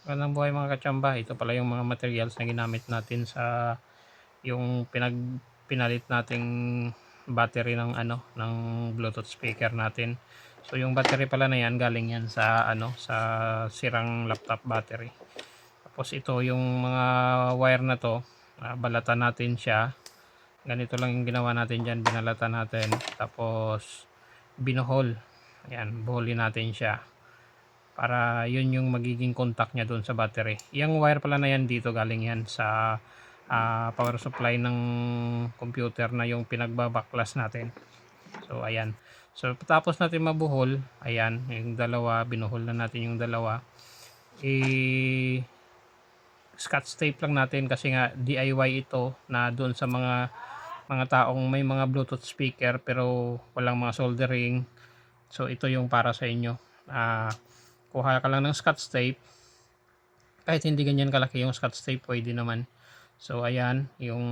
Magandang buhay mga kachamba. Ito pala yung mga materials na ginamit natin sa yung pinalit nating battery ng ng Bluetooth speaker natin. So yung battery pala na yan galing yan sa sa sirang laptop battery. Tapos ito yung mga wire na to, balatan natin siya. Ganito lang yung ginawa natin diyan, binalatan natin. Tapos binuhol. Ayan, buholin natin siya para yun yung magiging contact niya doon sa battery. Yung wire pala na yan dito galing yan sa power supply ng computer na yung pinagbabaklas natin. So ayan. So tapos natin mabuhol, ayan, yung dalawa, binuhol na natin yung dalawa. Scotch tape lang natin kasi nga DIY ito na doon sa mga taong may mga Bluetooth speaker pero walang mga soldering. So ito yung para sa inyo. Kuha ka lang ng Scotch tape. Kahit hindi ganyan kalaki yung Scotch tape, pwede naman. So ayan, yung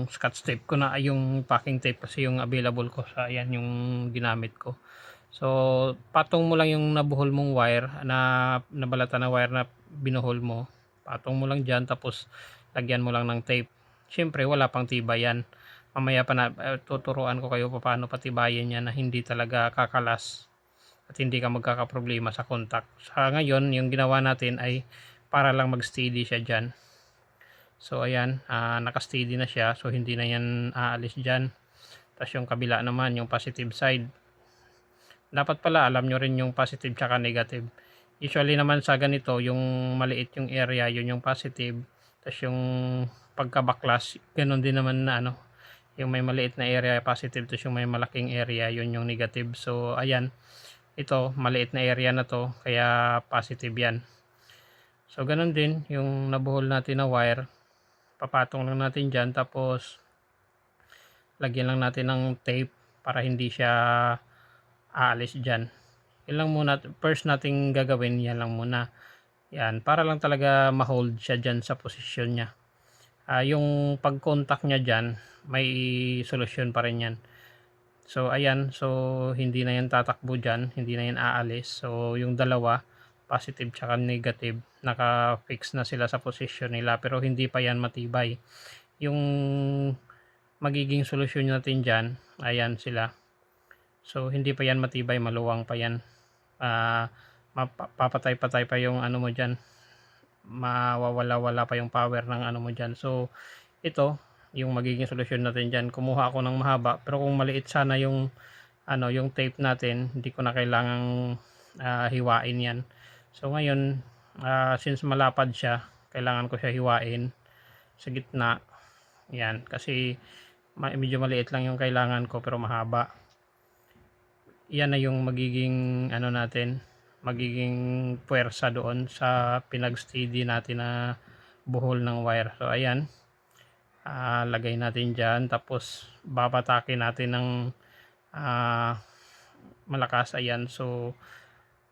Scotch tape ko na, yung packing tape kasi yung available ko sa ayan yung ginamit ko. So patong mo lang yung nabuhol mong wire na nabalatan na wire na binuhol mo. Patong mo lang diyan tapos lagyan mo lang ng tape. Siyempre wala pang tibay yan. Mamaya pa na tuturuan ko kayo paano patibayin yan na hindi talaga kakalas at hindi ka magkakaproblema sa contact. Sa ngayon, yung ginawa natin ay para lang mag-steady siya dyan. So ayan, naka-steady na siya, so hindi na yan aalis dyan. Tapos yung kabila naman, yung positive side. Dapat pala alam nyo rin yung positive tsaka negative. Usually naman sa ganito, yung maliit yung area, yun yung positive. Tapos yung pagkabaklas, ganun din naman na yung may maliit na area positive, tapos yung may malaking area, yun yung negative. So ayan, ito maliit na area na to, kaya positive yan. So ganun din yung nabuhol natin na wire, papatong lang natin dyan tapos lagyan lang natin ng tape para hindi siya aalis dyan. Yun lang muna, first nating gagawin, yan lang muna. Yan, para lang talaga ma-hold siya dyan sa posisyon niya. Yung pag-contact niya dyan, may solusyon pa rin yan. So ayan, so hindi na yan tatakbo dyan, hindi na yan aalis. So yung dalawa, positive tsaka negative, naka-fix na sila sa posisyon nila pero hindi pa yan matibay. Yung magiging solusyon natin dyan, ayan sila. So hindi pa yan matibay, maluwang pa yan. Papatay-patay pa yung mo dyan, mawawala-wala pa yung power ng mo dyan. So ito yung magiging solusyon natin dyan. Kumuha ako ng mahaba pero kung maliit sana yung yung tape natin, hindi ko na kailangang hiwain yan. So ngayon, since malapad siya, kailangan ko siya hiwain sa gitna. Yan, kasi medyo maliit lang yung kailangan ko pero mahaba. Yan na yung magiging natin, magiging puwersa doon sa pinag-steady natin na buhol ng wire. So ayan, lagay natin dyan tapos babatakin natin ng malakas. Ayan, so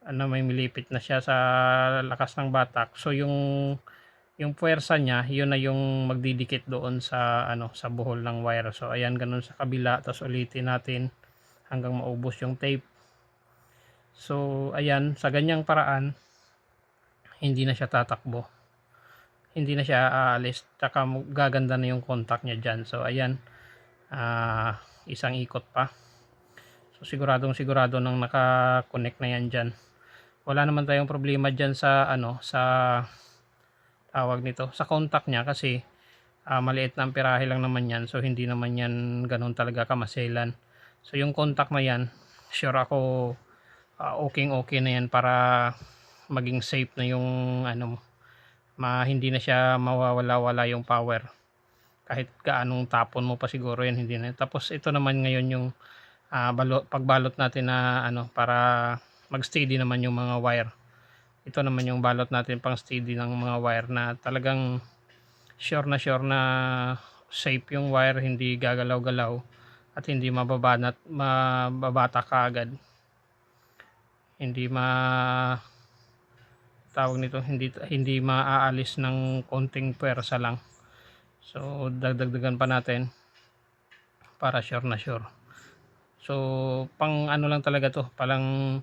may milipit na siya sa lakas ng batak. So yung puwersa niya, yun na yung magdidikit doon sa sa buhol ng wire. So ayan, ganun sa kabila, tapos ulitin natin hanggang maubos yung tape. So ayan, sa ganyang paraan hindi na siya tatakbo, hindi na siya aalis, tsaka gaganda na yung contact niya dyan. So ayan, isang ikot pa. So siguradong sigurado nang naka-connect na yan dyan. Wala naman tayong problema dyan sa sa tawag nito, sa contact niya kasi maliit na amperahe lang naman yan. So hindi naman yan ganun talaga kamaselan. So yung contact na yan, sure ako okay na yan para maging safe na yung hindi na siya mawawala-wala yung power. Kahit gaanong tapon mo pa siguro yan, hindi na. Tapos ito naman ngayon yung pagbalot natin na para mag-steady naman yung mga wire. Ito naman yung balot natin pang steady ng mga wire na talagang sure na safe yung wire, hindi gagalaw-galaw at hindi mababata kaagad. Hindi tawag nito, hindi maaalis ng konting puwersa lang. So dagdagan pa natin para sure na sure. So pang lang talaga to, palang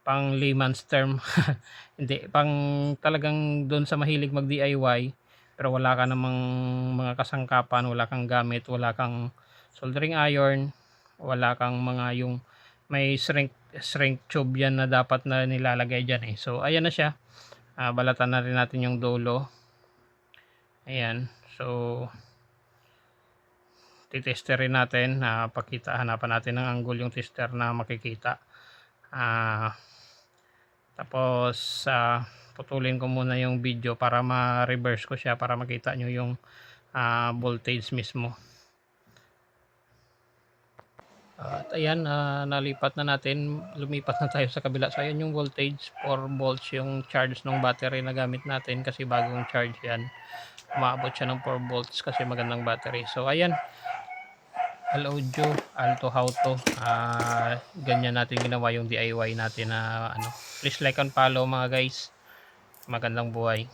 pang layman's term. Hindi, pang talagang doon sa mahilig mag DIY pero wala ka namang mga kasangkapan, wala kang gamit, wala kang soldering iron, wala kang mga yung may shrink tube yan na dapat na nilalagay dyan eh. So ayan na siya, balatan na rin natin yung dulo. Ayan, so titesterin natin, hanapan natin ng angle yung tester na makikita. Tapos putulin ko muna yung video para ma-reverse ko siya para makita nyo yung voltage mismo. At ayan, nalipat na natin, lumipat na tayo sa kabila. So ayan yung voltage, 4 volts yung charge ng battery na gamit natin kasi bagong charge yan. Umaabot siya ng 4 volts kasi magandang battery. So ayan, Al-Audio, Alto How To, ganyan natin ginawa yung DIY natin na ano. Please like and follow mga guys. Magandang buhay.